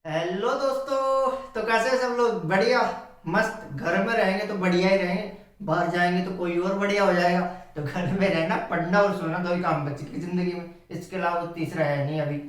Hello दोस्तों। तो कैसे हैं सब लोग? बढ़िया, मस्त। घर में रहेंगे तो बढ़िया ही रहेंगे, बाहर जाएंगे तो कोई और बढ़िया हो जाएगा। तो घर में रहना, पढ़ना और सोना, दो ही काम बचे की जिंदगी में। इसके अलावा वो तीसरा है नहीं अभी।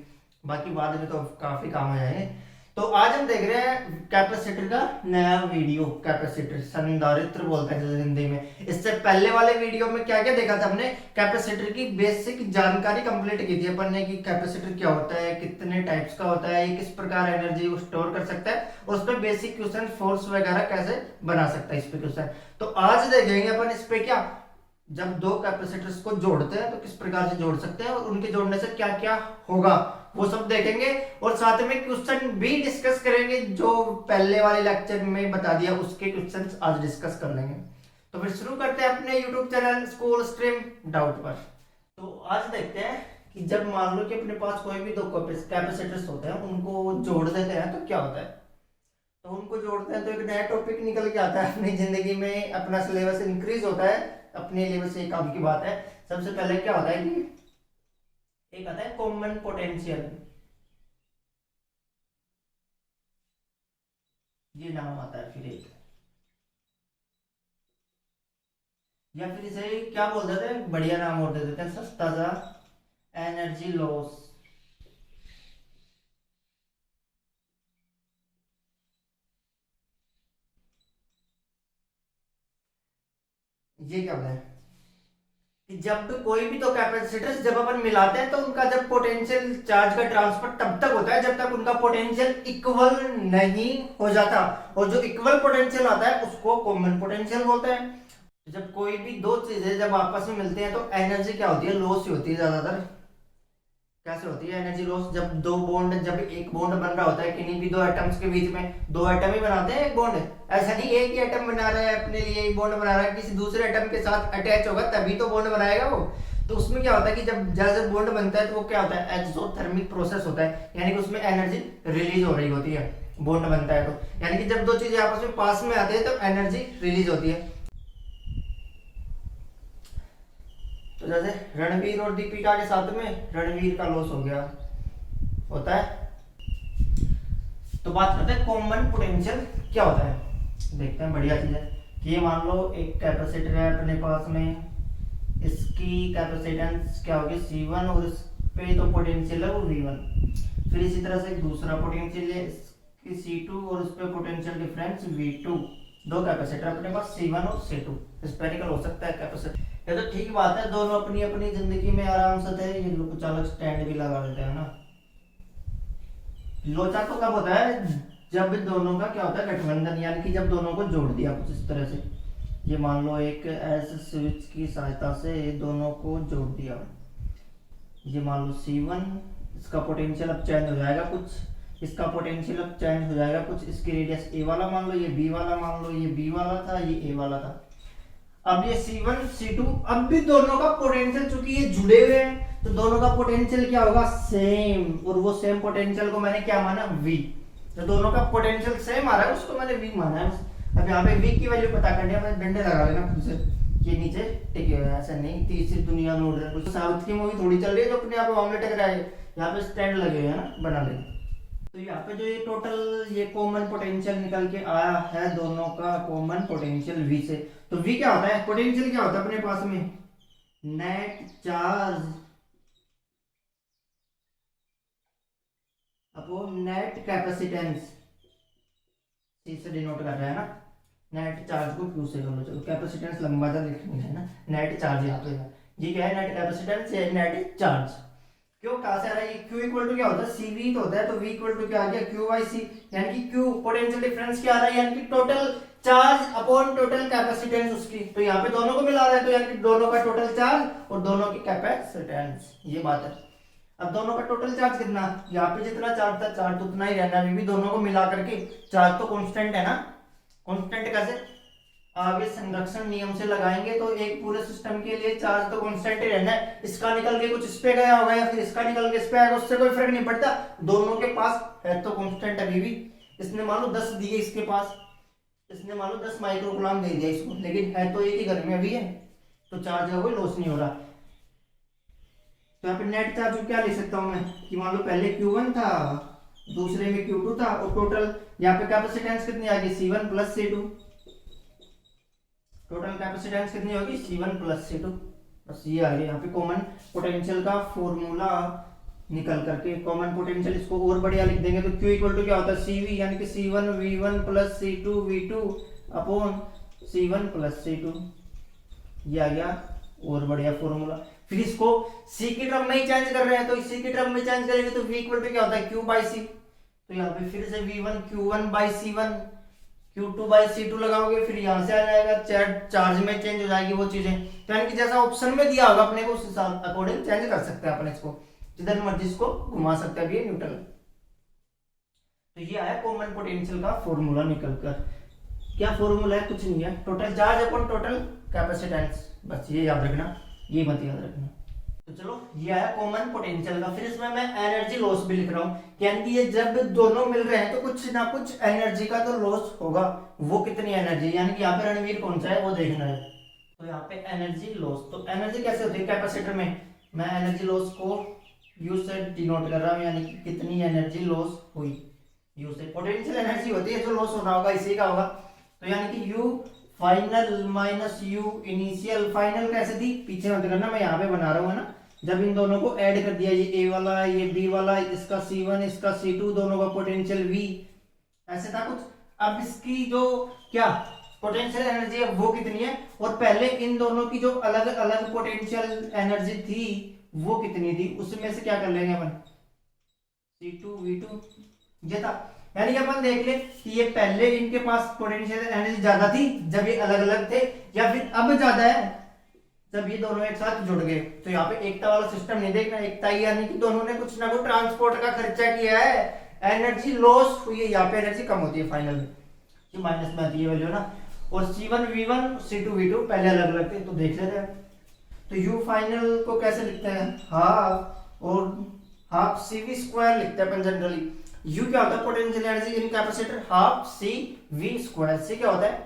बाकी बाद में तो काफी काम हो जाएंगे। तो आज हम देख रहे हैं कैपेसिटर का नया वीडियो। कैपेसिटर संधारित्र बोलते हैं जैसे हिंदी में। इससे पहले वाले वीडियो में क्या क्या देखा था हमने? कैपेसिटर की बेसिक जानकारी कंप्लीट की थी अपन ने कि कैपेसिटर क्या होता है, कितने टाइप्स का होता है, ये किस प्रकार एनर्जी को स्टोर कर सकता है, और उस पर बेसिक क्वेश्चन फोर्स वगैरह कैसे बना सकता है इस पे क्वेश्चन। तो आज देखेंगे अपन इस पे क्या, जब दो कैपेसिटर्स को जोड़ते हैं तो किस प्रकार से जोड़ सकते हैं और उनके जोड़ने से क्या क्या होगा, वो सब देखेंगे। और साथ में क्वेश्चन भी डिस्कस करेंगे, जो पहले वाले लेक्चर में बता दिया उसके क्वेश्चंस आज डिस्कस कर लेंगे। तो फिर शुरू करते हैं अपने YouTube channel school stream doubt पर। तो आज देखते हैं कि जब मान लो कि अपने पास कोई भी दो कैपेसिटर्स होते हैं, उनको जोड़ देते हैं तो क्या होता है। तो उनको जोड़ते हैं तो एक नया टॉपिक निकल के आता है अपनी जिंदगी में, अपना सिलेबस इंक्रीज होता है। अपने लेवल से काम की बात है। सबसे पहले क्या होता है कि एक आता है कॉमन पोटेंशियल, ये नाम आता है। फिर एक, या फिर इसे क्या बोल देते हैं, बढ़िया नाम और दे देते हैं सस्ता सा, एनर्जी लॉस। ये क्या होता है कि जब भी कोई भी दो कैपेसिटर्स जब अपन मिलाते हैं तो उनका जब पोटेंशियल चार्ज का ट्रांसफर तब तक होता है जब तक उनका पोटेंशियल इक्वल नहीं हो जाता। और जो इक्वल पोटेंशियल आता है उसको कॉमन पोटेंशियल बोलते हैं। तो जब कोई भी दो चीजें जब आपस में मिलती हैं तो एनर्जी क्या होती है, लॉस ही होती है ज्यादातर। कैसे होती है एनर्जी लॉस? जब दो बॉन्ड, जब एक बॉन्ड बन रहा होता है किन्हीं भी दो एटम्स के बीच में, दो एटम ही बनाते हैं एक बॉन्ड। ऐसा नहीं एक ही एटम बना रहा है अपने लिए, एक बॉन्ड बना रहा है, किसी दूसरे एटम के साथ अटैच होगा तभी तो बॉन्ड बनाएगा वो। तो उसमें क्या होता है कि जब जैसे बॉन्ड बनता है तो वो क्या होता है, एक्सोथर्मिक प्रोसेस होता है, यानी कि उसमें एनर्जी रिलीज हो रही होती है। बॉन्ड बनता है तो यानी कि जब दो चीजें आपस में पास में आती है तो एनर्जी रिलीज होती है। तो जैसे रणवीर और दीपिका के साथ में रणवीर का लॉस हो गया, होता है। तो बात करते हैं कॉमन पोटेंशियल क्या होता है। देखते हैं, बढ़िया चीज है कि ये मान लो एक कैपेसिटर है अपने पास में, इसकी कैपेसिटेंस क्या होगी C1, और इस पे तो पोटेंशियल है वो V1। फिर इसी तरह से एक दूसरा पोटेंशियल है इसकी C2 और उस पे पोटेंशियल डिफरेंस V2। दो कैपेसिटर अपने पास C1 और C2, स्पेरिकल हो सकता है कैपेसिटर। ये तो ठीक बात है, दोनों अपनी अपनी जिंदगी में आराम से थे। ये लोग कुछ अलग स्टैंड भी लगा देते हैं ना। लोचा तो कब होता है, जब दोनों का क्या होता है, गठबंधन, यानी कि जब दोनों को जोड़ दिया कुछ इस तरह से। ये मान लो एक ऐसे स्विच की सहायता से दोनों को जोड़ दिया। ये मान लो C1, इसका पोटेंशियल अब चेंज हो जाएगा कुछ, इसका पोटेंशियल अब चेंज हो जाएगा कुछ। इसकी रेडियस A वाला मान लो, ये B वाला मान लो, ये B वाला था, ये A वाला था। अब ये C1 C2, अब भी दोनों का पोटेंशियल, चूंकि ये जुड़े हुए हैं तो दोनों का पोटेंशियल क्या होगा, सेम। और वो सेम पोटेंशियल को मैंने क्या माना, V। तो दोनों का पोटेंशियल सेम आ रहा है, उसको मैंने V माना है। अब यहाँ पे V की वैल्यू पता करनी है, अपने डंडे लगा लेना खुद से। ये नीचे टिके हुए हैं, ऐसा नहीं तीसरी दुनिया में उड़ रहे हैं। कुछ साउथ की मूवी थोड़ी चल रही है जो अपने आप मामले टकराए। यहाँ पे स्टैंड लगे हुए हैं ना, बना लेंगे। तो यहाँ पे जो ये टोटल ये कॉमन पोटेंशियल निकल के आया है दोनों का कॉमन पोटेंशियल V से। तो V क्या होता है, पोटेंशियल क्या होता है अपने पास में, net charge upon net capacitance. C से डिनोट कर रहा है ना, नेट चार्ज को Q से कर लो। चलो कैपेसिटेंस लंबा सा लिखनी है ना, नेट चार्ज यहाँ पे ये क्या है, नेट कैपेसिटेंस, ये नेट चार्ज। क्यों कहां से आ रहा है, ये Q इक्वल टू क्या होता है, CV तो होता है, तो V इक्वल टू क्या आ गया, Q बाई C। यानी कि Q पोटेंशियल डिफरेंस क्या आ रहा है, यानी कि total charge upon total capacitance उसकी। तो यहाँ पे दोनों को मिला रहा है, तो यानी कि दोनों का टोटल चार्ज और दोनों की कैपेसिटेंस, ये बात है। अब दोनों का टोटल चार्ज कितना, यहाँ पे जितना चार्ज था चार्ज तो उतना ही रहना है। भी दोनों को मिला करके चार्ज तो कांस्टेंट है ना। कांस्टेंट कैसे, आगे संरक्षण नियम से लगाएंगे तो एक पूरे सिस्टम के लिए चार्ज तो कांस्टेंट ही रहना है। इसका निकल के कुछ इस पे गया होगा या फिर इसका निकल के इस पे आएगा, उससे कोई फर्क नहीं पड़ता, दोनों के पास है तो कांस्टेंट अभी भी। इसने मान लो 10 दिए इसके पास, इसने मान लो 10 माइक्रो कूलम दे दिया इसको, लेकिन है तो एक ही घर में अभी है, तो चार्ज का कोई लॉस नहीं हो रहा। तो यहाँ पे नेट चार्ज क्या लिख सकता हूँ मैं कि मान लो पहले Q1 था, दूसरे में Q2 था, और टोटल यहाँ पे कैपेसिटेंस कितनी आ गई C1 plus C2। Total capacitance कितनी होगी C1 प्लस C2। बस ये आ गया यहाँ पे कॉमन पोटेंशियल का फॉर्मूला निकल करके। कॉमन पोटेंशियल इसको और बढ़िया लिख देंगे तो Q इक्वल टू क्या होता है CV, यानी कि C1 V1 plus C2 V2 upon C1 plus C2। ये आ गया और बढ़िया फॉर्मूला। फिर इसको C की टर्म में ही चेंज कर रहे हैं, तो C की टर्म में चेंज करेंगे तो V इक्वल टू क्या होता है Q बाई C। तो यहाँ पे फिर से V1 Q1 by C1 Q2 by C2 लगाओगे, फिर यहाँ से आ जाएगा चार्ज में चेंज हो जाएगी वो चीजें। तो यानी कि जैसा ऑप्शन में दिया होगा अपने को उस हिसाब अकॉर्डिंग चेंज कर सकते हैं अपन इसको, जिधर मर्जी इसको घुमा सकते हैं। ये न्यूट्रल। तो ये आया कॉमन पोटेंशियल का फॉर्मूला निकल कर। क्या फॉर्मूला है? कुछ नहीं है, total charge upon total capacitance. बस ये याद रखना, ये मत याद रखना। तो चलो ये आया कॉमन पोटेंशियल का। फिर इसमें मैं एनर्जी लॉस भी लिख रहा हूँ, यानी कि ये जब दोनों मिल रहे हैं तो कुछ ना कुछ एनर्जी का तो लॉस होगा। वो कितनी एनर्जी, यानी कि यहाँ पे रणवीर कौन सा है वो देखना है। तो यहाँ पे एनर्जी लॉस, तो एनर्जी कैसे होती है कैपेसिटर में, मैं एनर्जी लॉस को यू से डिनोट कर रहा हूँ, यानी कि कितनी एनर्जी लॉस हुई यू से। पोटेंशियल एनर्जी होती है जो लॉस होना होगा, इसी का होगा। तो यानी कि you final minus you initial. Final कैसे थी पीछे मत करना, मैं यहाँ पे बना रहा हूँ ना। जब इन दोनों को ऐड कर दिया, ये ए वाला ये बी वाला, इसका C1 इसका C2, दोनों का पोटेंशियल V, ऐसे था कुछ। अब इसकी जो क्या पोटेंशियल एनर्जी है वो कितनी है, और पहले इन दोनों की जो अलग अलग पोटेंशियल एनर्जी थी वो कितनी थी, उसमें से क्या कर लेंगे अपन C2 V2 ये था। यानी कि अपन देख ले कि ये पहले इनके पास पोटेंशियल एनर्जी ज्यादा थी जब ये अलग अलग थे, या फिर अब ज्यादा है जब ये दोनों एक साथ जुड़ गए। तो यहाँ पे एकता वाला सिस्टम नहीं देखना, एकता यानी कि दोनों ने कुछ ना कुछ ट्रांसपोर्ट का खर्चा किया है, एनर्जी लॉस हुई है, यहाँ पे एनर्जी कम होती है फाइनल में, ये माइनस में आती है वैल्यू ना। और C1 V1 C2 V2 पहले अलग अलग थे, तो देख लेते हैं। तो यू फाइनल को कैसे लिखते हैं, हाफ और हाफ CV स्क्वायर लिखते हैं अपन जनरली। यू क्या होता है potential energy in capacitor, half CV square. C क्या होता है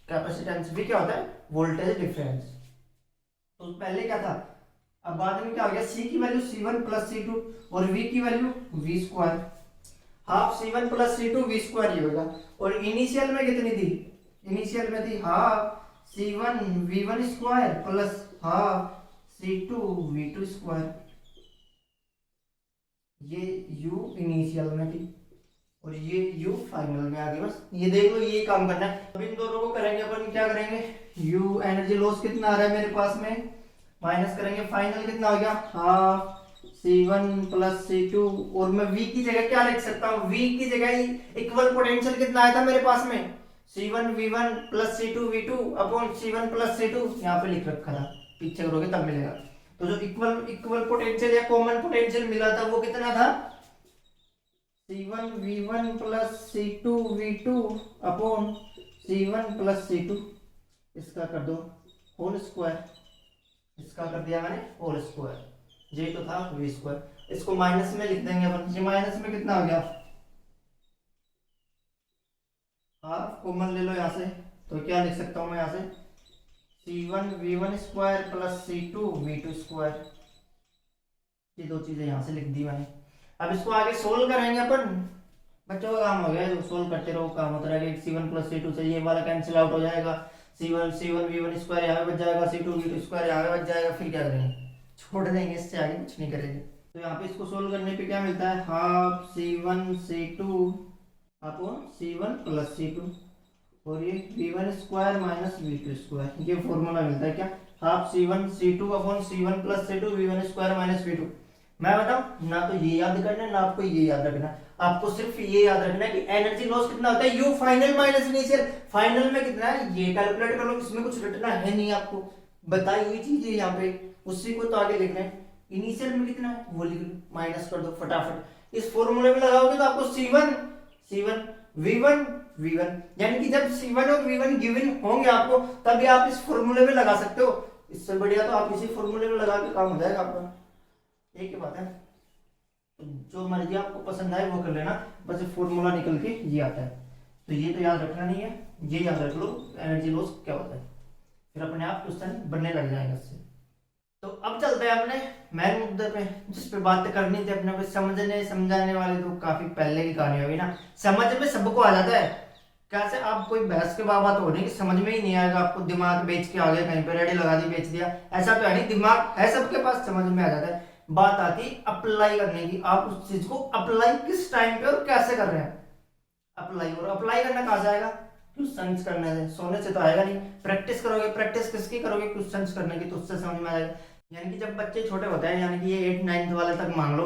कैपेसिटेंस, V क्या होता है वोल्टेज डिफरेंस। तो पहले क्या था, अब बाद में क्या हो गया, C की वैल्यू C1 प्लस C2 और V की value V square. Half C1 plus C2 V square ये होगा। और इनिशियल में कितनी थी, इनिशियल में थी half C1 V1 square plus half C2 V2 square. ये U इनिशियल में थी और ये U फाइनल में आ गई। बस ये देख लो, ये काम करना है। अब इन दोनों को करेंगे अपन, क्या करेंगे, U एनर्जी लॉस कितना आ रहा है मेरे पास में, माइनस करेंगे, फाइनल कितना हो गया हाफ C1 प्लस C2। और मैं V की जगह क्या लिख सकता हूँ, V की जगह इक्वल पोटेंशियल कितना आया था मेरे पास में C1 V1 plus C2 V2 upon C1 plus C2, यहाँ पे लिख रखा था, पीछे करोगे तब मिलेगा। तो जो इक्वल पोटेंशियल या कॉमन पोटेंशियल मिला था वो कितना था C1 V1 plus C2 V2 upon C1 plus C2। इसका कर दो होल स्क्वायर, इसका कर दिया मैंने होल स्क्वायर, ये तो था V स्क्वायर। इसको माइनस में लिख देंगे अपन, ये माइनस में कितना हो गया हाफ, कॉमन ले लो यहाँ से, तो क्या लिख सकता हूँ मैं यहाँ से C1 V1 square plus C2 V2 square. ये दो चीजें यहाँ से लिख दी मैंने। अब इसको आगे सोल्व करेंगे अपन, बच्चों का काम हो गया, जो सोल्व करते रहो काम होता रहेगा। C1 प्लस C2 से ये वाला कैंसिल आउट हो जाएगा, C1 V1 स्क्वायर यहाँ पे बच जाएगा, C2 V2 स्क्वायर यहाँ पे बच जाएगा। फिर क्या करेंगे, छोड़ देंगे, इससे आगे कुछ नहीं करेंगे। तो यहाँ पे इसको सोल्व करने पे क्या मिलता है half C1 C2 upon C1 plus C2 और ये V1 square minus V2 square, ये फॉर्मूला मिलता है क्या half C1 C2 upon C1 plus C2 V1 square minus V2। मैं बताऊं ना, तो ये याद करना है ना आपको ये याद रखना, आपको सिर्फ ये याद रखना है कि एनर्जी लॉस कितना होता है, you final minus initial. Final में कितना है ये कैलकुलेट कर लो, इसमें कुछ रटना है नहीं, आपको बताई हुई चीज है यहाँ पे, उसी को तो आगे लिखना है। इनिशियल में कितना है वो लिख लो, माइनस कर दो फटाफट। इस फॉर्मूले में लगाओगे तो आपको C1 V1 यानी कि जब C1 और V1 गिवन होंगे आपको, तभी आप इस फॉर्मूले में लगा सकते हो। इससे बढ़िया तो आप इसी फॉर्मूले में लगा के काम हो जाएगा आपका। एक ही बात है, जो मर्जी आपको पसंद आए वो कर लेना, बस फॉर्मूला निकल के ये आता है। तो ये तो याद रखना नहीं है, ये याद रख लो एनर्जी लॉस क्या होता है, फिर अपने आप क्वेश्चन बनने लग जाएगा इससे। तो अब चलते हैं अपने मेन मुद्दे पे, जिस पे बात करनी थी अपने को। समझने समझाने वाली तो काफी पहले की कहानी होगी ना, समझ में सबको आ जाता है। कैसे आप कोई बहस के बाबा तो हो नहीं कि समझ में ही नहीं आएगा आपको, दिमाग बेच के आ गया कहीं पे, रेडी लगा दी बेच दिया, ऐसा तो है नहीं। दिमाग है सबके पास, समझ में आ जाता है। बात आती अप्लाई करने की, आप उस चीज को अप्लाई किस टाइम पे और कैसे कर रहे हैं। अप्लाई, और अप्लाई करना कहाँ से आएगा? क्वेश्चंस करने से, सोने से तो आएगा नहीं। प्रैक्टिस करोगे, प्रैक्टिस किसकी करोगे? क्वेश्चंस करने की, तो उससे समझ में आएगा। यानी कि जब बच्चे छोटे होते हैं, यानी कि ये 8 9 वाले तक मान लो,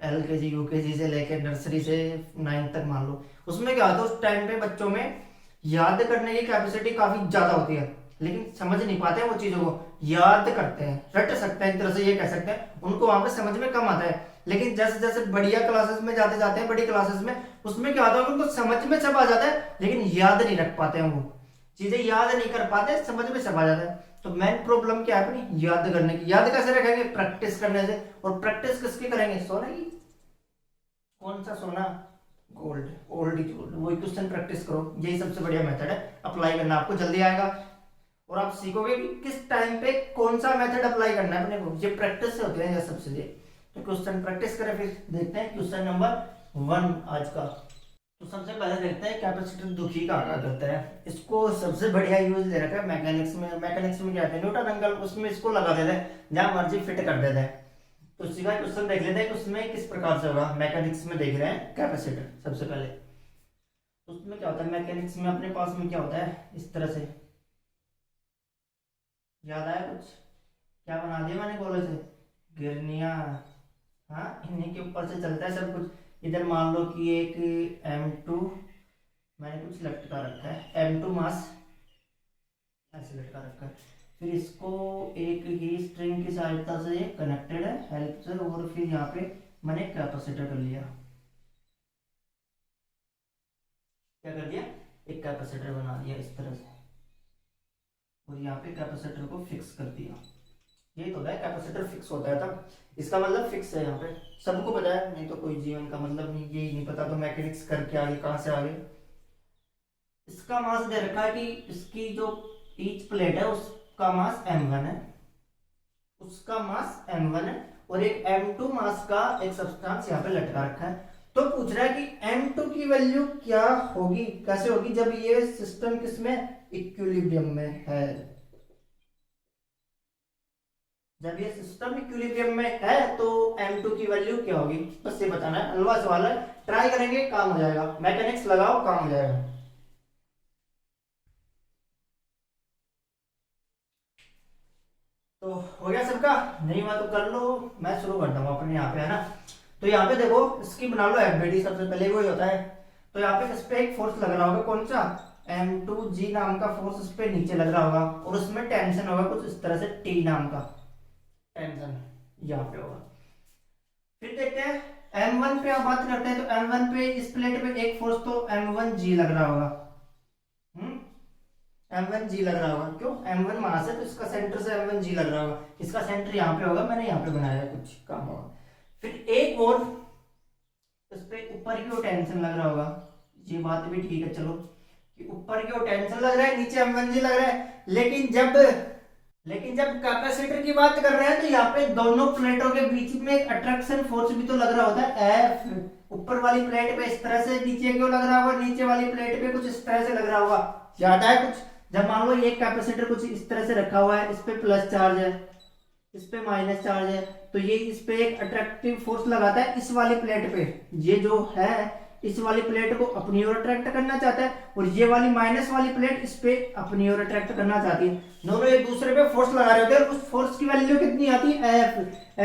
LKG UKG से लेकर नर्सरी से 9 तक मान लो, उसमें क्या होता है उस टाइम पे बच्चों में याद करने की कैपेसिटी काफी ज्यादा होती है, लेकिन समझ नहीं पाते हैं वो चीजों को। याद करते हैं, रट सकते हैं, एक तरह से ये कह सकते हैं, उनको वहां पे समझ में कम आता है। लेकिन जैसे जैसे बढ़िया क्लासेस में जाते जाते हैं, बड़ी क्लासेस में, उसमें क्या होता है उनको समझ में सब आ जाता है, लेकिन याद नहीं रख पाते हैं, वो चीजें याद नहीं कर पाते, समझ में सब आ जाता है। तो मेन प्रॉब्लम क्या है अपनी? याद करने की। याद कैसे रखेंगे? प्रैक्टिस करने से। और प्रैक्टिस किसकी करेंगे? सोने की। कौन सा सोना? Gold, old is gold. वही क्वेश्चन प्रैक्टिस करो, यही सबसे बढ़िया मेथड है। अप्लाई करना आपको जल्दी आएगा, और आप सीखोगे कि किस टाइम पे कौन सा मेथड अप्लाई करना है अपने को। ये प्रैक्टिस से होते हैं ये सबसे। तो क्वेश्चन प्रैक्टिस करें, फिर देखते हैं क्वेश्चन नंबर 1 आज का। तो सबसे पहले देखते हैं कैपेसिटर दुखी का क्या करता है। इसको सबसे बढ़िया यूज दे रखा है मैकेनिक्स में। मैकेनिक्स में क्या है, न्यूटन अंकल, उसमें इसको लगा देते हैं, जहां मर्जी फिट कर देते हैं। तो इसी का क्वेश्चन देख लेते हैं कि उसमें किस प्रकार से होगा। मैकेनिक्स में देख रहे हैं कैपेसिटर सबसे पहले। तो उसमें क्या होता है मैकेनिक्स में, अपने पास में क्या होता है, इस तरह से। याद आया कुछ? क्या बना दिया मैंने गोले से? गिरनिया। हाँ, इन्हीं के ऊपर से चलता है सब कुछ। इधर मान लो कि एक M2 मैंने कुछ लटका रखा है, M2 मास ऐसे लटका रखा है। फिर इसको एक ही स्ट्रिंग की सहायता से कनेक्टेड है, हेल्प से, और फिर यहाँ पे मैंने कैपेसिटर कर लिया। क्या कर दिया? एक कैपेसिटर बना दिया इस तरह से, और यहाँ पे कैपेसिटर को फिक्स कर दिया। यही तो है, कैपेसिटर फिक्स होता है तब, इसका मतलब फिक्स है। यहाँ पे सबको पता है, नहीं तो कोई जीवन का मतलब नहीं। यही नहीं पता तो मैकेनिक्स करके आगे कहाँ से आगे। इसका मास दे रखा है कि इसकी जो ईच प्लेट है उसका मास M1 है, उसका मास M1 है, और एक M2 मास का एक सब्सटेंस यहाँ पे लटका रखा है। तो पूछ रहा है कि M2 की वैल्यू क्या होगी, कैसे होगी, जब ये सिस्टम किसमें? इक्विलिब्रियम में है। जब ये सिस्टम इक्विलिब्रियम में है तो M2 की वैल्यू क्या होगी, बस ये बताना है। हलवा सवाल है, ट्राई करेंगे काम हो जाएगा। मैकेनिक्स लगाओ, काम हो जाएगा। तो हो गया सबका? नहीं हुआ तो कर लो, मैं शुरू करता हूँ अपने यहाँ पे, है ना। तो यहाँ पे देखो, इसकी बना लो FBD, सबसे पहले वही होता है। तो यहाँ पे इस पे एक फोर्स लग रहा होगा, कौन सा? M2G नाम का फोर्स इस पे नीचे लग रहा होगा, और उसमें टेंशन होगा कुछ इस तरह से, T नाम का टेंशन यहाँ पे होगा। फिर देखते हैं M1 पे आप बात करते हैं, तो M1 पे इस प्लेट पे एक फोर्स तो M1G लग रहा होगा। M1G लग रहा होगा, क्यों? M1 मास है तो इसका सेंटर से M1G लग रहा होगा। इसका सेंटर यहाँ पे होगा, मैंने यहाँ पे बनाया है, कुछ काम होगा। फिर एक और इस पे ऊपर की ओर टेंशन लग रहा होगा। ये बात भी ठीक है, चलो कि ऊपर की ओर टेंशन लग रहा है, नीचे M1G लग रहा है। लेकिन जब कैपेसिटर की बात कर रहे हैं तो यहाँ पे दोनों प्लेटों के बीच में एक अट्रैक्शन फोर्स भी तो लग रहा होता है, F। ऊपर वाली प्लेट पे इस तरह से नीचे क्यों लग रहा होगा, नीचे वाली प्लेट पे कुछ इस तरह से लग रहा होगा। याद है कुछ? जब मान लो ये कैपेसिटर कुछ इस तरह से रखा हुआ है, इस पे प्लस चार्ज है, इस पे माइनस चार्ज है, तो ये इस पे एक अट्रैक्टिव फोर्स लगाता है इस वाली प्लेट पे। ये जो है इस वाली प्लेट को अपनी ओर अट्रैक्ट करना चाहता है, और ये वाली माइनस वाली प्लेट इस पे अपनी ओर अट्रैक्ट करना चाहती है। दोनों एक दूसरे पे फोर्स लगा रहे होते हैं, उस फोर्स की वैल्यू कितनी आती है?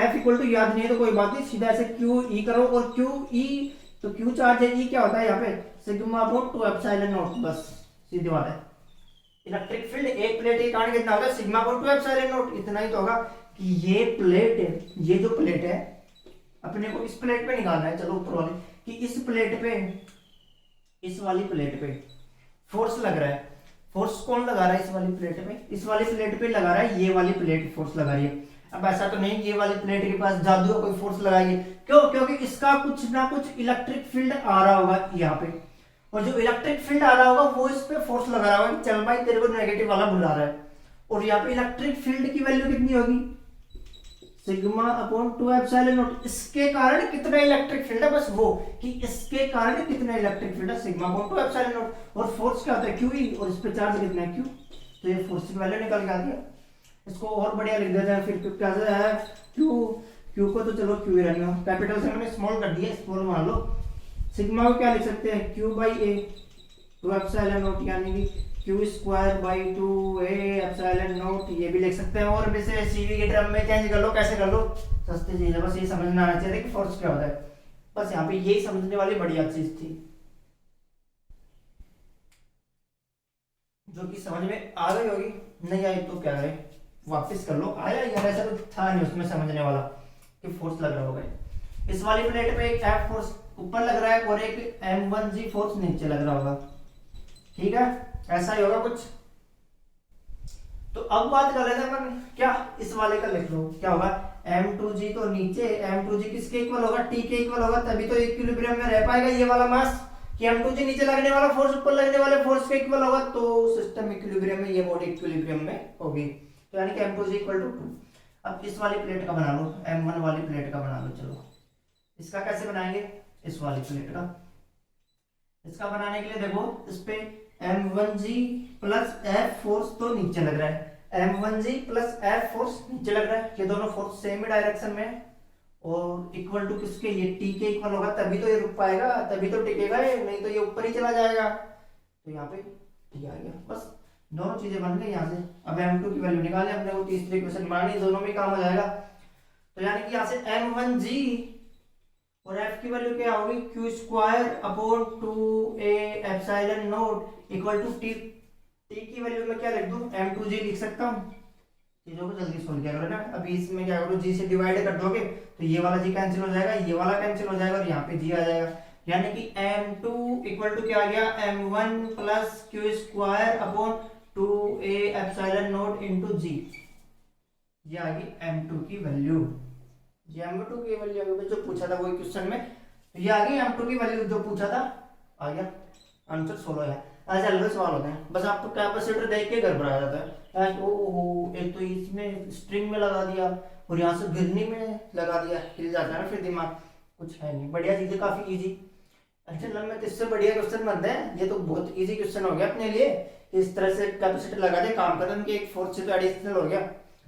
F इक्वल टू, याद नहीं है तो कोई बात नहीं, सीधा ऐसे क्यू ई करो, और क्यू ई, तो क्यू चार्ज है, ई क्या होता है यहाँ पे? सिग्मा अपॉन 2 एप्सिलॉन नॉट, बस सीधी बात है। इलेक्ट्रिक फील्ड एक प्लेट के कारण कितना होगा? Sigma upon 2 epsilon not. इतना ही तो होगा कि ये प्लेट है, ये जो प्लेट है, अपने को इस प्लेट पे निकालना है, चलो ऊपर वाली, कि इस प्लेट पे, इस वाली प्लेट पे फोर्स लग रहा है। फोर्स कौन लगा रहा है इस वाली प्लेट पे? इस वाली प्लेट पे लगा रहा है, ये वाली प्लेट फोर्स लगा रही है। अब ऐसा तो नहीं ये वाली प्लेट के पास जादू का कोई फोर्स लगाएगी, क्यों? क्योंकि इसका कुछ ना कुछ इलेक्ट्रिक फील्ड आ रहा होगा यहाँ पे, और जो इलेक्ट्रिक फील्ड आ रहा होगा वो इस पे फोर्स लगा रहा होगा, चल भाई तेरे को नेगेटिव वाला बुला रहा है। और यहाँ पे इलेक्ट्रिक फील्ड की वैल्यू कितनी होगी? Sigma upon 2 epsilon not. इसके कारण कितना इलेक्ट्रिक फील्ड है, बस वो कि इसके कारण कितना इलेक्ट्रिक फील्ड है, सिग्मा अपॉन 2 एप्सिलॉन नॉट। और फोर्स क्या होता है, क्यू ई, और इस पे चार्ज कितना है, क्यू। तो ये फोर्स की वैल्यू निकल के आ गया। इसको और बढ़िया लिख देते हैं फिर, कैसे है, क्यू, क्यू को तो चलो क्यू ही रहने दो, कैपिटल से मैंने स्मॉल कर दिया, स्मॉल मान लो। सिग्मा को क्या लिख सकते हैं, Q by A 2 epsilon not, यानी कि Q square by 2 A epsilon not, ये भी लिख सकते हैं। और भी से सीवी के टर्म में चेंज कर लो, कैसे कर लो, सस्ती चीज है, बस ये समझना आना चाहिए कि फोर्स क्या होता है। बस यहाँ पे यही समझने वाली बढ़िया चीज थी, जो कि समझ में आ गई होगी। नहीं आई तो क्या है, वापस कर लो। आया यार, ऐसा कुछ था नहीं उसमें समझने वाला कि फोर्स लग रहा होगा। इस वाली प्लेट पे एक एफ फोर्स ऊपर लग रहा है और एक m1g फोर्स नीचे लग रहा होगा, ठीक है, ऐसा ही होगा कुछ। तो अब बात कर लेते हैं अपन, क्या इस वाले का लिख लो, क्या होगा, m2g तो नीचे, m2g किसके इक्वल होगा, t के इक्वल होगा, तभी तो इक्विलिब्रियम में रह पाएगा ये वाला मास, कि m2g नीचे लगने वाला फोर्स ऊपर लगने वाले फोर्स के इक्वल होगा, तो सिस्टम इक्विलिब्रियम में, ये बॉडी इक्विलिब्रियम में होगी। तो यानी कि m2g इक्वल टू 2। अब इस वाली प्लेट का बना लो, m1 वाली प्लेट का बना लो। चलो इसका कैसे बनाएंगे, इस वाली प्लेट का, इसका बनाने के लिए देखो, इस पे m1g प्लस f फोर्स तो नीचे लग रहा है, m1g प्लस f फोर्स नीचे लग रहा है, ये दोनों फोर्स सेम ही डायरेक्शन में है, और इक्वल टू किसके, ये t के इक्वल होगा, तभी तो ये रुक पाएगा, तभी तो टिकेगा ये, नहीं तो ये ऊपर ही चला जाएगा। तो यहाँ पे t आ गया, बस दोनों चीजें बन गई यहाँ से। अब m2 की वैल्यू निकाले अपने को, तीसरी इक्वेशन मारनी, दोनों में काम हो जाएगा। तो यानी कि यहाँ से m1g और f की वैल्यू क्या होगी, q square upon 2a epsilon not equal to t। t की वैल्यू में क्या लिख दूं, m2g लिख सकता हूँ। चीजों को जल्दी सोल्व किया करो ना। अभी इसमें क्या करो, g से डिवाइड कर दोगे तो ये वाला g कैंसिल हो जाएगा, ये वाला कैंसिल हो जाएगा, और यहाँ पे g आ जाएगा। यानी कि m2 इक्वल टू क्या आ गया, m1 plus q square upon 2a epsilon nought into g। ये आ गई m2 की वैल्यू, ये m2 की वैल्यू जो पूछा था वही क्वेश्चन में, तो ये आ गई m2 की वैल्यू जो पूछा था, आ गया आंसर 16 है। ऐसे अलग सवाल होते हैं, बस आपको कैपेसिटर देख के गड़बड़ा जाता है, ओहो एक तो इसमें स्ट्रिंग में लगा दिया और यहाँ से गिरनी में लगा दिया, हिल जाता है ना फिर दिमाग, कुछ है नहीं। बढ़िया चीजें काफी इजी, अच्छा में तो इससे बढ़िया क्वेश्चन बनते हैं, ये तो बहुत इजी क्वेश्चन हो गया अपने लिए। इस तरह से कैपेसिटर लगा दे, काम खत्म, कि एक फोर्स से तो एडिशनल हो गया,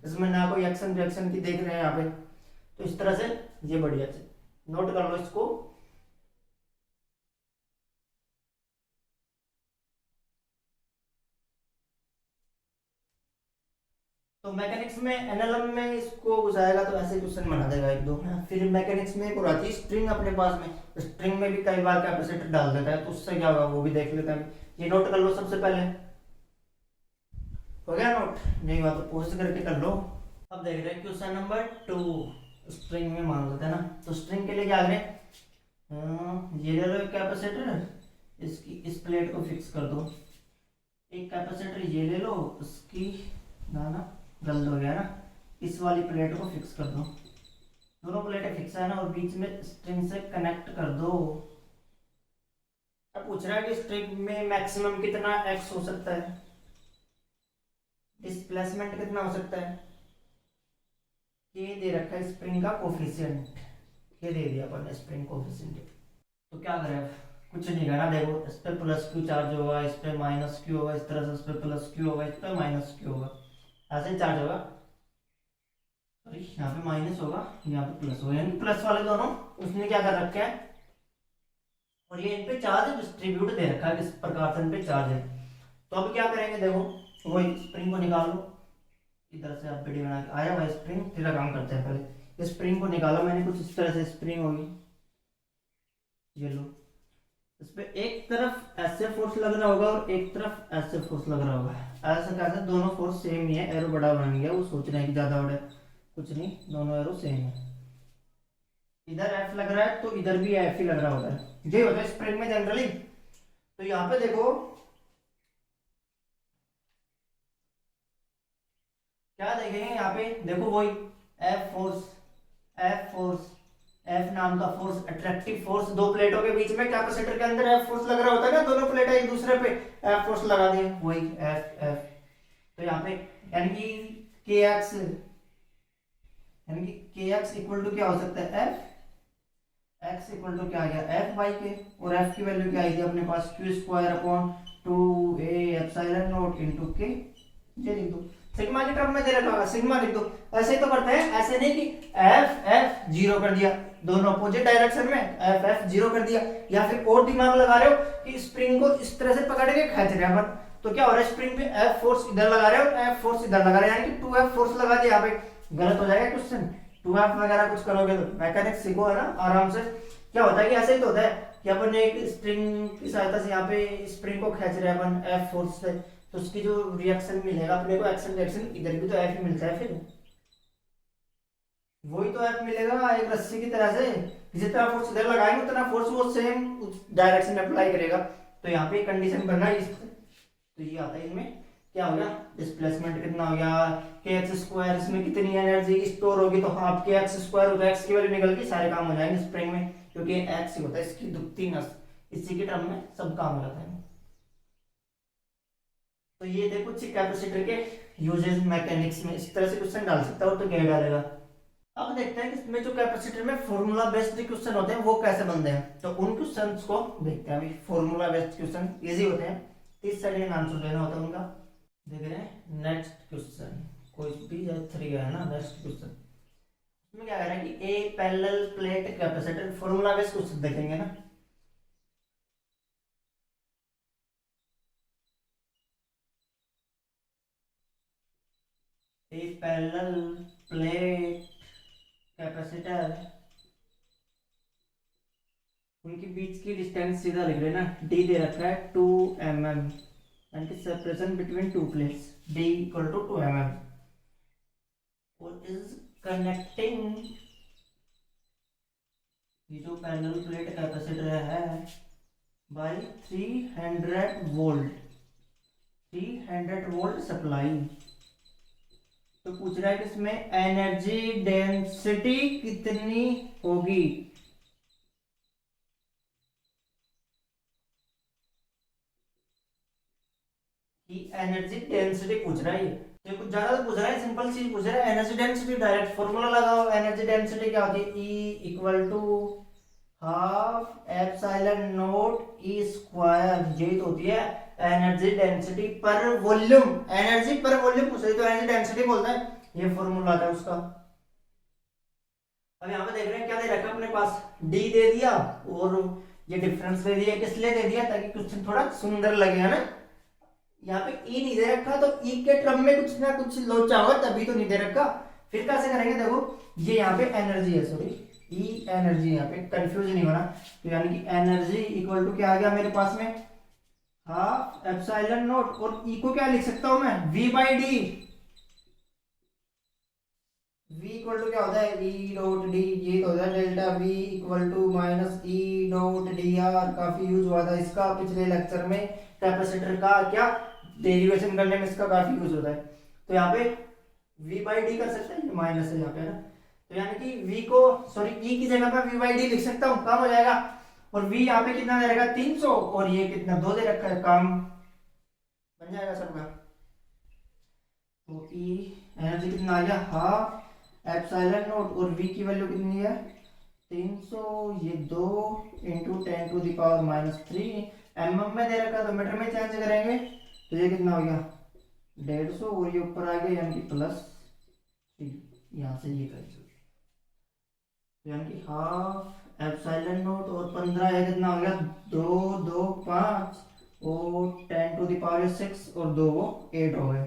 इसमें ना कोई एक्शन रिएक्शन की देख रहे हैं यहाँ पे। तो इस तरह से ये बढ़िया से नोट कर लो इसको। तो मैकेनिक्स में एनएलएम में इसको घुसाएगा तो ऐसे क्वेश्चन बना देगा एक दो, है? फिर मैकेनिक्स में एक और आती है स्ट्रिंग अपने पास में, स्ट्रिंग में भी कई बार कैपेसिटर डाल देता है, तो उससे क्या होगा वो भी देख लेते हैं। ये नोट कर लो सबसे पहले, हो गया नोट, नहीं हुआ तो पोस्ट करके कर लो। अब देख रहे हैं क्वेश्चन नंबर 2, स्ट्रिंग में मान लेते हैं ना। तो स्ट्रिंग के लिए क्या करें, ये ले लो एक कैपेसिटर, इसकी इस प्लेट को फिक्स कर दो, एक कैपेसिटर ये ले लो, उसकी ना जल्द हो गया ना, इस वाली प्लेट को फिक्स कर दो, दोनों प्लेटें फिक्स है ना, और बीच में स्ट्रिंग से कनेक्ट कर दो। अब पूछ रहा है कि स्ट्रिंग में मैक्सिमम कितना एक्स हो सकता है, डिस्प्लेसमेंट कितना हो सकता है, ये दे रखा है स्प्रिंग का कोफिशिएंट, ये दे दिया अपन स्प्रिंग कोफिशिएंट। तो क्या करें, कुछ नहीं करना, देखो इस पे प्लस क्यू चार्ज होगा, इस पे माइनस क्यू होगा, इस तरह से इस पे प्लस क्यू होगा, इस पे माइनस क्यू होगा, ऐसे चार्ज होगा, सॉरी यहाँ पे माइनस होगा, यहाँ पे प्लस होगा, यानी प्लस वाले दोनों उसने क्या कर रखा है, और ये इन पे चार्ज डिस्ट्रीब्यूट दे रखा है, इस प्रकार से इन पे चार्ज है। तो अब क्या करेंगे, देखो वही स्प्रिंग को निकाल लो, इधर से आप वीडियो बना के आया हुआ स्प्रिंग, तेरा काम करते हैं पहले, स्प्रिंग को निकालो मैंने, कुछ इस तरह से स्प्रिंग होगी, ये लो, इस पे एक तरफ ऐसे फोर्स लग रहा होगा और एक तरफ ऐसे फोर्स लग रहा होगा, ऐसा कैसे, दोनों फोर्स सेम ही है, एरो बड़ा बन गया, वो सोच रहे हैं कि ज्यादा बड़ा, कुछ नहीं, दोनों एरो सेम है, इधर एफ लग रहा है तो इधर भी एफ ही लग रहा होता है, ये होता है स्प्रिंग में जनरली। तो यहाँ पे देखो क्या देखेंगे, यहाँ पे देखो वही F force, F force, F नाम का फोर्स, अट्रैक्टिव फोर्स, दो प्लेटों के बीच में कैपेसिटर के अंदर एफ फोर्स लग रहा होता है ना, दोनों प्लेटें एक दूसरे पे एफ फोर्स लगा दिए, वही एफ एफ। तो यहाँ पे यानी कि के एक्स यानी कि के एक्स इक्वल टू क्या हो सकता है, एफ एक्स इक्वल टू क्या आ गया, एफ वाई के, और एफ की वैल्यू क्या आई थी अपने पास, Q square upon 2a epsilon nought into K, ये लिख दो। सिग्मा की टर्म में दे रखा होगा, सिग्मा लिख दो। ऐसे ही तो करते हैं, ऐसे नहीं कि एफ एफ जीरो कर दिया, दोनों अपोजिट डायरेक्शन में एफ एफ जीरो कर दिया, या फिर और दिमाग लगा रहे हो कि स्प्रिंग को इस तरह से पकड़ के खींच रहे हैं अपन, तो क्या हो रहा है, स्प्रिंग पे एफ फोर्स इधर लगा रहे हो, एफ फोर्स इधर लगा रहे हैं, यानी कि 2f फोर्स लगा दिया, यहाँ पे गलत हो जाएगा क्वेश्चन। 2f वगैरह कुछ करोगे तो मैकेनिक्स सीखो है ना आराम से। क्या होता है कि ऐसे ही तो होता है कि अपन एक स्प्रिंग की सहायता से यहाँ पे स्प्रिंग को खींच रहे हैं अपन एफ फोर्स से, तो उसकी जो रिएक्शन मिलेगा अपने को, एक्शन रिएक्शन, इधर भी तो एफ ही मिलता है, फिर वही तो एफ मिलेगा एक रस्सी की तरह से, जितना फोर्स इधर लगाएंगे उतना फोर्स वो सेम डायरेक्शन में अप्लाई करेगा। तो यहाँ पे कंडीशन बनना है इस, तो ये आता है इनमें क्या हो गया, डिस्प्लेसमेंट कितना हो गया, के एक्स स्क्वायर, इसमें कितनी एनर्जी स्टोर होगी, तो हाफ के एक्स स्क्वायर होगा, एक्स की वैल्यू निकल गई, सारे काम हो जाएंगे स्प्रिंग में, क्योंकि एक्स ही होता है इसकी दुखती नस, इसी के टर्म में सब काम हो जाता है। तो ये देखो कुछ कैपेसिटर के यूजेस मैकेनिक्स में इस तरह से क्वेश्चन डाल सकता हो, तो क्या डालेगा। अब देखते हैं कि इसमें जो कैपेसिटर में फॉर्मूला बेस्ड क्वेश्चन होते हैं वो कैसे बनते हैं, तो उन क्वेश्चंस को देखते हैं अभी। फॉर्मूला बेस्ड क्वेश्चन इजी होते हैं, 30 सेकंड आंसर देना होता है उनका। देख रहे हैं नेक्स्ट क्वेश्चन, कोई भी 3 है ना, नेक्स्ट क्वेश्चन इसमें क्या कह रहा है कि a parallel plate capacitor, formula based question देखेंगे ना। ए पैरेलल प्लेट कैपेसिटर, उनके बीच की डिस्टेंस सीधा लिख रहे हैं ना, डी दे रखा है 2 mm, यानी कि separation between two plates, D equal to 2 mm, और इज कनेक्टिंग, ये जो पैरेलल प्लेट कैपेसिटर है बाय 300 वोल्ट, 300 वोल्ट सप्लाई। तो पूछ रहा है कि इसमें एनर्जी डेंसिटी कितनी होगी, कि एनर्जी डेंसिटी पूछ रहा है ये कुछ ज्यादा तो पूछ रहा है, सिंपल चीज पूछ रहा है, एनर्जी डेंसिटी डायरेक्ट फॉर्मूला लगाओ। एनर्जी डेंसिटी क्या होती है, E equal to half epsilon not E square, ये तो होती है energy density per volume, energy per volume पूछ रही तो एनर्जी डेंसिटी बोलता है, ये फॉर्मूला था उसका। अब यहाँ पे देख रहे हैं क्या दे रखा है अपने पास, डी दे दिया और ये डिफरेंस दे दिया, किस लिए दे दिया, ताकि क्वेश्चन थोड़ा सुंदर लगेगा ना। यहाँ पे ई नहीं दे रखा, तो ई के टर्म में कुछ ना कुछ लोचा होगा, तभी तो नहीं दे रखा। फिर कैसे करेंगे, देखो ये यहाँ पे एनर्जी है, सॉरी ई एनर्जी, यहाँ पे कंफ्यूज नहीं होना, तो यानी कि एनर्जी इक्वल टू क्या आ गया मेरे पास में, हाफ एप्सिलॉन नॉट, और ई को क्या लिख सकता हूं मैं, V by D, v equal to क्या होता है, ई डॉट डी, ये तो होता है delta v equal to minus E dot D R, काफी यूज हुआ था इसका पिछले लेक्चर में, कैपेसिटर का क्या डेरिवेशन करने में इसका काफी यूज होता है। तो यहाँ पे v बाई डी कर सकते हैं, ये माइनस है यहाँ पे ना, तो यानी कि v को, सॉरी e की जगह पे v बाई डी लिख सकता हूँ, काम हो जाएगा। और v यहाँ पे कितना दे रखा है 300, और ये कितना 2 दे रखा है, काम बन जाएगा सबका। तो e एनर्जी कितना आ गया, हाफ एप्सिलॉन नॉट, और v की वैल्यू कितनी है 300, ये 2 into 10 to the power minus 3, mm में दे रखा, तो मीटर में चेंज करेंगे, तो ये कितना हो गया 150, और ये ऊपर आ गया यानी कि प्लस 3, यहाँ से ये कर, यानी कि हाफ एप्सिलॉन नॉट, और 15 है कितना हो गया 2 2 5, और 10 टू द पावर 6, और 2 वो 8 हो गए,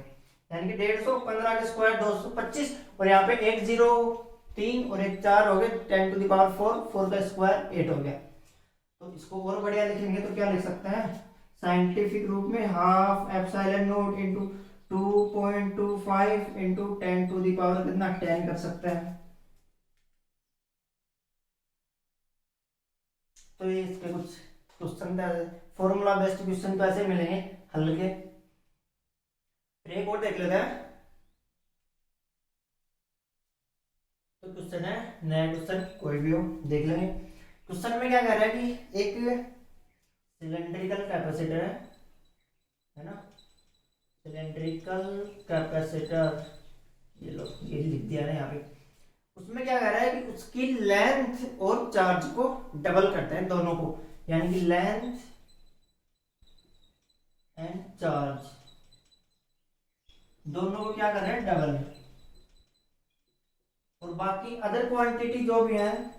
यानी कि 150, 15 के स्क्वायर 225, और यहाँ पे 1 0 3 और 1 4 हो गए, 10 टू द पावर 4, 4 का स्क्वायर 8 हो गया। तो इसको और बढ़िया लिखेंगे तो क्या लिख सकते हैं साइंटिफिक रूप में, half epsilon not into 2.25 into 10 to the power कितना 10 कर सकते हैं। तो ये इसके कुछ क्वेश्चन फॉर्मूला बेस्ड क्वेश्चन तो ऐसे मिलेंगे हल के। एक और देख लेते हैं, तो क्वेश्चन है नया क्वेश्चन, कोई भी हो देख लेंगे। क्वेश्चन में क्या कह रहा है कि एक सिलेंड्रिकल कैपेसिटर है ना, सिलेंड्रिकल कैपेसिटर, ये लो ये लिख दिया ना यहाँ पे, उसमें क्या कह रहा है कि उसकी लेंथ और चार्ज को डबल करते हैं दोनों को, यानी कि लेंथ एंड चार्ज दोनों को क्या कर रहे हैं, डबल। और बाकी अदर क्वांटिटी जो भी है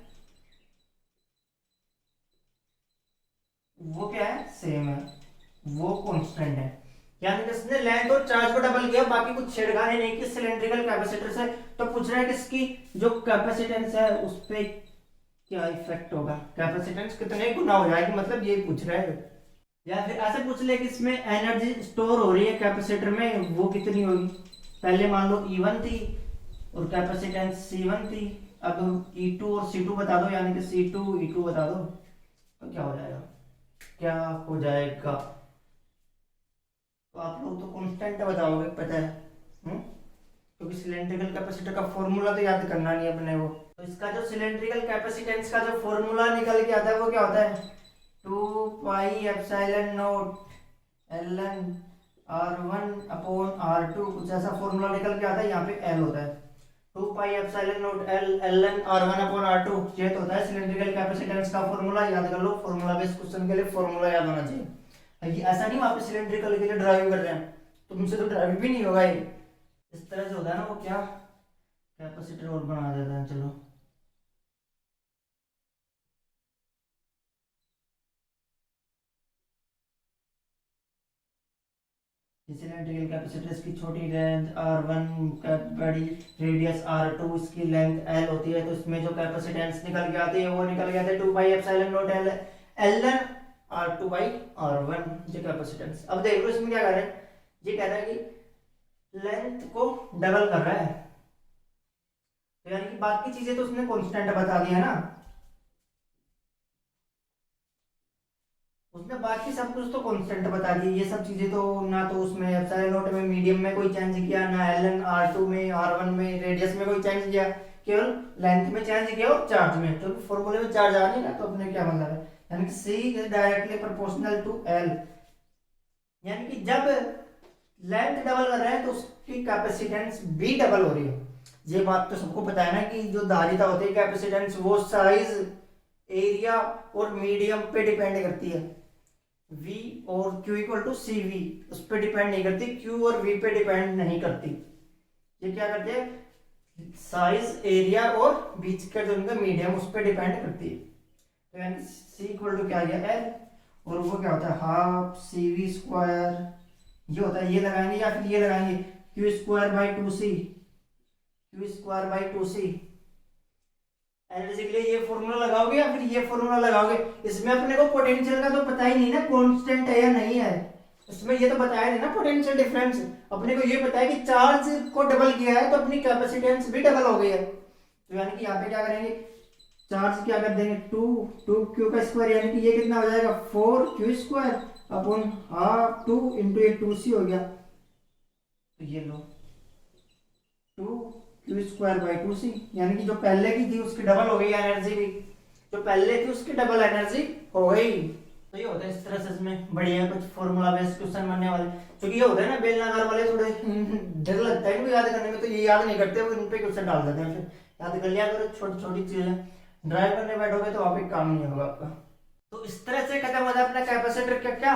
वो क्या है, सेम है, वो कांस्टेंट है। यानी कि इसने लेंथ और चार्ज को डबल किया, बाकी कुछ छेड़खानी नहीं की सिलेंड्रिकल कैपेसिटर से। तो पूछ रहा है कि इसकी जो कैपेसिटेंस है उस पर क्या इफेक्ट होगा, कैपेसिटेंस कितने गुना हो जाएगी, मतलब ये पूछ रहा है। या फिर ऐसे पूछ ले कि इसमें एनर्जी स्टोर हो रही है कैपेसिटर में, वो कितनी होगी। पहले मान लो E1 थी और कैपेसिटेंस C1 थी, अब E2 और C2 बता दो, यानी कि C2 E2 बता दो, तो क्या हो जाएगा, क्या हो जाएगा। तो आप लोग तो कांस्टेंट बताओगे, पता है। क्योंकि सिलेंड्रिकल कैपेसिटर का फॉर्मूला तो याद करना नहीं है अपने को। तो इसका जो सिलेंड्रिकल कैपेसिटेंस का जो फॉर्मूला निकल के आता है वो क्या होता है, 2 pi epsilon not ln r1/r2, कुछ ऐसा फॉर्मूला निकल के आता है। यहाँ पे L होता है 2 pi epsilon not ln r1/r2, ये तो होता है सिलेंड्रिकल कैपेसिटेंस का फॉर्मूला। याद कर लो, फॉर्मूला बेस्ड क्वेश्चन के लिए फॉर्मूला याद होना चाहिए। ऐसा नहीं वहां पे सिलेंड्रिकल के लिए ड्राइव कर रहे हैं, तुमसे तो ड्राइव भी नहीं होगा ये। इस तरह से होता है ना, वो क्या कैपेसिटर और बना देता है। चलो सिलेंड्रिकल कैपेसिटर की छोटी रेंज R1, बड़ी रेडियस R2, इसकी लेंथ L होती है। तो इसमें जो कैपेसिटेंस निकल के आती है वो निकल के आती है 2 pi epsilon not ln R2/R1, ये कैपेसिटेंस। अब देख लो इसमें क्या कर रहे हैं, ये कह रहा है कि लेंथ को डबल कर रहा है, तो यानी कि बाकी चीजें तो उसने कांस्टेंट बता दिया ना, उसने बाकी सब कुछ तो कांस्टेंट बता दी। ये सब चीजें तो ना, तो उसमें एप्सिलॉन नॉट में मीडियम में कोई चेंज किया, ना ln R2 में R1 में रेडियस में कोई चेंज किया, केवल लेंथ में चेंज किया और चार्ज में। तो फॉर्मूले में चार्ज आ रही है ना, तो अपने क्या मतलब है, यानी कि C is directly proportional to L। यानी कि जब लेंथ डबल कर रहे हैं तो उसकी कैपेसिटेंस भी डबल हो रही है। ये बात तो सबको पता है ना कि जो धारिता होती है कैपेसिटेंस, वो साइज, एरिया और मीडियम पे डिपेंड करती है। V और Q इक्वल टू CV उस पर डिपेंड नहीं करती, Q और V पे डिपेंड नहीं करती। ये क्या करती है, साइज, एरिया और बीच का जो उनका मीडियम उस पर डिपेंड करती है। तो यानी C इक्वल टू क्या आ गया L, और वो क्या होता है हाफ CV², ये होता है, ये लगाएंगे या फिर ये लगाएंगे Q²/2C, Q²/2C। एनर्जी के लिए ये फॉर्मूला लगाओगे या फिर ये फॉर्मूला लगाओगे। इसमें अपने को पोटेंशियल का तो पता ही नहीं ना, कांस्टेंट है या नहीं है। इसमें ये तो बताया नहीं ना पोटेंशियल डिफरेंस, अपने को ये पता है कि चार्ज को डबल किया है तो अपनी कैपेसिटेंस भी डबल हो गई है। तो यानी कि यहाँ पे क्या करेंगे, चार्ज क्या कर देंगे 2Q², यानी कि ये कितना हो जाएगा 4Q²/2 इंटू ये 2C हो गया। तो ये लो 2Q²/2C, यानी कि जो पहले की थी उसकी डबल हो गई एनर्जी भी, जो पहले थी उसकी डबल एनर्जी हो गई। तो ये होता है इस तरह से, इसमें बढ़िया कुछ फॉर्मूला बेस्ड क्वेश्चन बनने वाले। क्योंकि ये होता है ना बेलनाकार वाले, थोड़े डर लगता है इनको याद करने में, तो ये याद नहीं करते, वो इन पे क्वेश्चन डाल देते हैं। फिर याद कर लिया करो छोटी छोटी चीजें, ड्राइव करने बैठोगे तो वहां पे काम नहीं होगा आपका। तो इस तरह से खत्म होता है अपना कैपेसिटर का क्या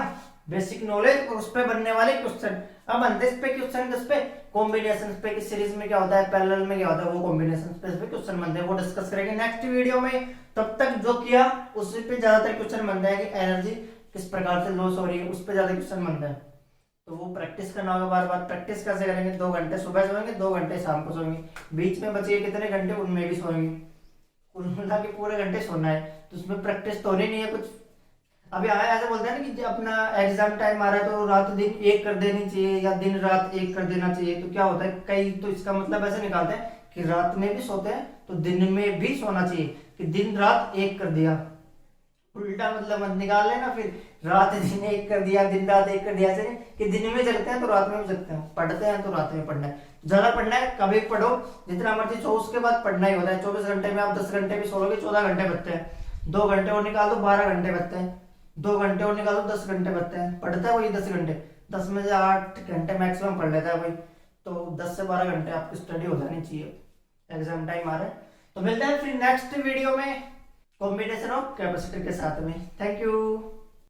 बेसिक नॉलेज और उस पे बनने वाले क्वेश्चन। अब बनते इस पे क्वेश्चन, किस पे, कॉम्बिनेशन पे, कि सीरीज में क्या होता है, पैरेलल में क्या होता है, वो कॉम्बिनेशन पे क्वेश्चन बनते हैं, वो डिस्कस करेंगे नेक्स्ट वीडियो में। तब तक जो किया उस पे ज्यादातर क्वेश्चन बनता है कि एनर्जी किस प्रकार से लॉस हो रही है, उस पे ज्यादा क्वेश्चन बनता है। तो वो प्रैक्टिस करना होगा, बार बार प्रैक्टिस कैसे करेंगे, 2 घंटे सुबह सोएंगे, 2 घंटे शाम को सोएंगे, बीच में बचे कितने घंटे उनमें भी सोएंगे, कुल मिला के पूरे घंटे सोना है। तो उसमें प्रैक्टिस तो होनी नहीं है कुछ। अभी आया ऐसा बोलते हैं ना कि अपना एग्जाम टाइम आ रहा है तो रात दिन एक कर देनी चाहिए या दिन रात एक कर देना चाहिए। तो क्या होता है, कई तो इसका मतलब ऐसे निकालते हैं कि रात में भी सोते हैं तो दिन में भी सोना चाहिए, कि दिन रात एक कर दिया, उल्टा मतलब मत निकाल लेना फिर, रात दिन एक कर दिया, दिन रात एक कर दिया। ऐसे नहीं कि दिन में जगते हैं तो रात में भी जगते हैं, पढ़ते हैं तो रात में पढ़ना है। ज्यादा पढ़ना है कभी पढ़ो, जितना मर्जी सो, उसके बाद पढ़ना ही होता है। 24 घंटे में आप 10 घंटे भी सो लोगे, 14 घंटे बचते हैं, 2 घंटे और निकाल दो 12 घंटे बचते हैं, 2 घंटे और निकालो 10 घंटे बचते हैं। पढ़ता है वही 10 घंटे, 10 में से 8 घंटे मैक्सिमम पढ़ लेता है वही। तो 10 से 12 घंटे आपकी स्टडी हो जानी चाहिए, एग्जाम टाइम आ रहा है। तो मिलते हैं फिर नेक्स्ट वीडियो में कॉम्बिनेशन ऑफ कैपेसिटर के साथ में। Thank you.